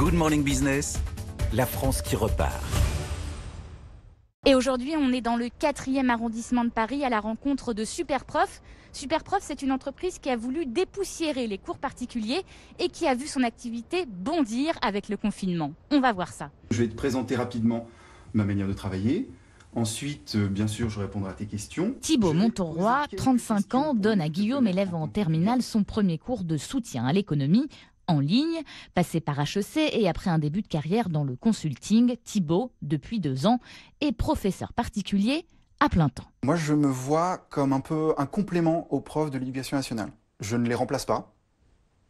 Good Morning Business, la France qui repart. Et aujourd'hui, on est dans le 4e arrondissement de Paris à la rencontre de Superprof. Superprof, c'est une entreprise qui a voulu dépoussiérer les cours particuliers et qui a vu son activité bondir avec le confinement. On va voir ça. Je vais te présenter rapidement ma manière de travailler. Ensuite, bien sûr, je répondrai à tes questions. Thibaut Montauroy, 35 ans, donne à Guillaume, élève en terminale, son premier cours de soutien à l'économie en ligne. Passé par HEC et après un début de carrière dans le consulting, Thibaut, depuis 2 ans, est professeur particulier à plein temps. Moi, je me vois comme un peu un complément aux profs de l'éducation nationale. Je ne les remplace pas.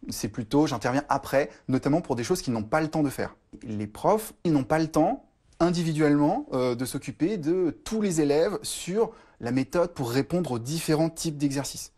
C'est plutôt, j'interviens après, notamment pour des choses qu'ils n'ont pas le temps de faire. Les profs, ils n'ont pas le temps individuellement de s'occuper de tous les élèves sur la méthode pour répondre aux différents types d'exercices.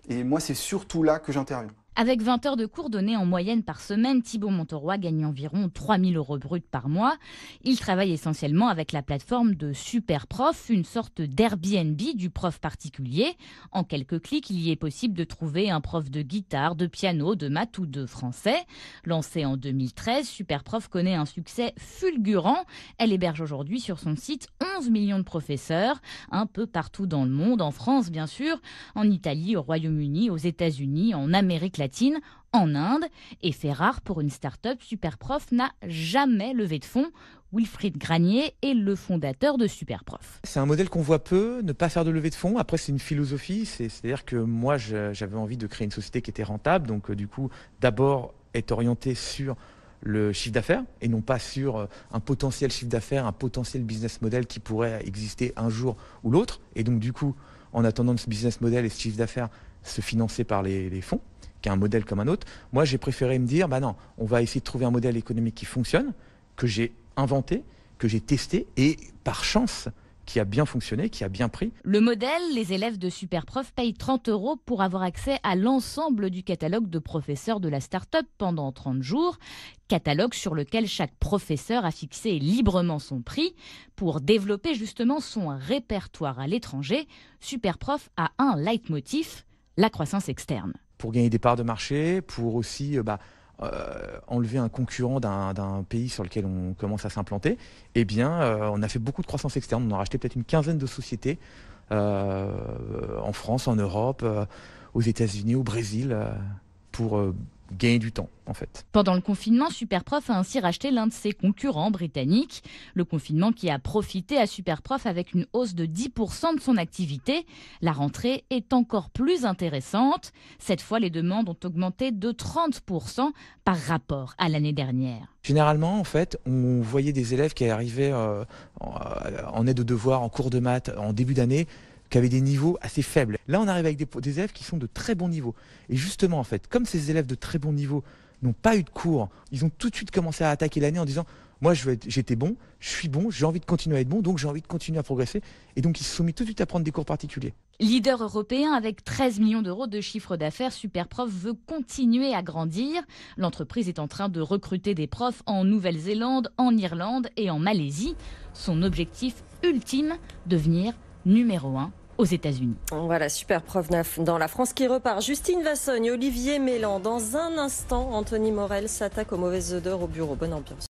Et moi, c'est surtout là que j'interviens. Avec 20 heures de cours donnés en moyenne par semaine, Thibaut Montauroy gagne environ 3 000 € bruts par mois. Il travaille essentiellement avec la plateforme de Superprof, une sorte d'Airbnb du prof particulier. En quelques clics, il y est possible de trouver un prof de guitare, de piano, de maths ou de français. Lancée en 2013, Superprof connaît un succès fulgurant. Elle héberge aujourd'hui sur son site 11 millions de professeurs, un peu partout dans le monde, en France bien sûr, en Italie, au Royaume-Uni, aux États-Unis, en Amérique latine, en Inde. Et fait rare pour une start-up, Superprof n'a jamais levé de fonds. Wilfried Granier est le fondateur de Superprof. C'est un modèle qu'on voit peu, ne pas faire de levée de fonds. Après, c'est une philosophie, c'est-à-dire que moi, j'avais envie de créer une société qui était rentable. Donc, du coup, d'abord, être orienté sur le chiffre d'affaires et non pas sur un potentiel chiffre d'affaires, un potentiel business model qui pourrait exister un jour ou l'autre. Et donc, du coup, en attendant ce business model et ce chiffre d'affaires se financer par les fonds, qui est un modèle comme un autre, moi j'ai préféré me dire, non, on va essayer de trouver un modèle économique qui fonctionne, que j'ai inventé, que j'ai testé et par chance, qui a bien fonctionné, qui a bien pris. Le modèle, les élèves de Superprof payent 30 € pour avoir accès à l'ensemble du catalogue de professeurs de la start-up pendant 30 jours. Catalogue sur lequel chaque professeur a fixé librement son prix. Pour développer justement son répertoire à l'étranger, Superprof a un leitmotiv, la croissance externe. Pour gagner des parts de marché, pour aussi enlever un concurrent d'un pays sur lequel on commence à s'implanter, eh bien, on a fait beaucoup de croissance externe. On a racheté peut-être une quinzaine de sociétés en France, en Europe, aux États-Unis, au Brésil, pour gagner du temps, en fait. Pendant le confinement, Superprof a ainsi racheté l'un de ses concurrents britanniques. Le confinement qui a profité à Superprof avec une hausse de 10% de son activité. La rentrée est encore plus intéressante. Cette fois, les demandes ont augmenté de 30% par rapport à l'année dernière. Généralement, en fait, on voyait des élèves qui arrivaient en aide aux devoirs, en cours de maths, en début d'année, qui avaient des niveaux assez faibles. Là, on arrive avec des élèves qui sont de très bons niveaux. Et justement, en fait, comme ces élèves de très bons niveaux n'ont pas eu de cours, ils ont tout de suite commencé à attaquer l'année en disant « Moi, j'étais bon, je suis bon, j'ai envie de continuer à être bon, donc j'ai envie de continuer à progresser. » Et donc, ils se sont mis tout de suite à prendre des cours particuliers. Leader européen avec 13 millions € de chiffre d'affaires, Superprof veut continuer à grandir. L'entreprise est en train de recruter des profs en Nouvelle-Zélande, en Irlande et en Malaisie. Son objectif ultime, devenir numéro 1 aux États-Unis. Voilà, Superprof dans la France qui repart. Justine Vassogne, Olivier Mélan. Dans un instant, Anthony Morel s'attaque aux mauvaises odeurs au bureau. Bonne ambiance.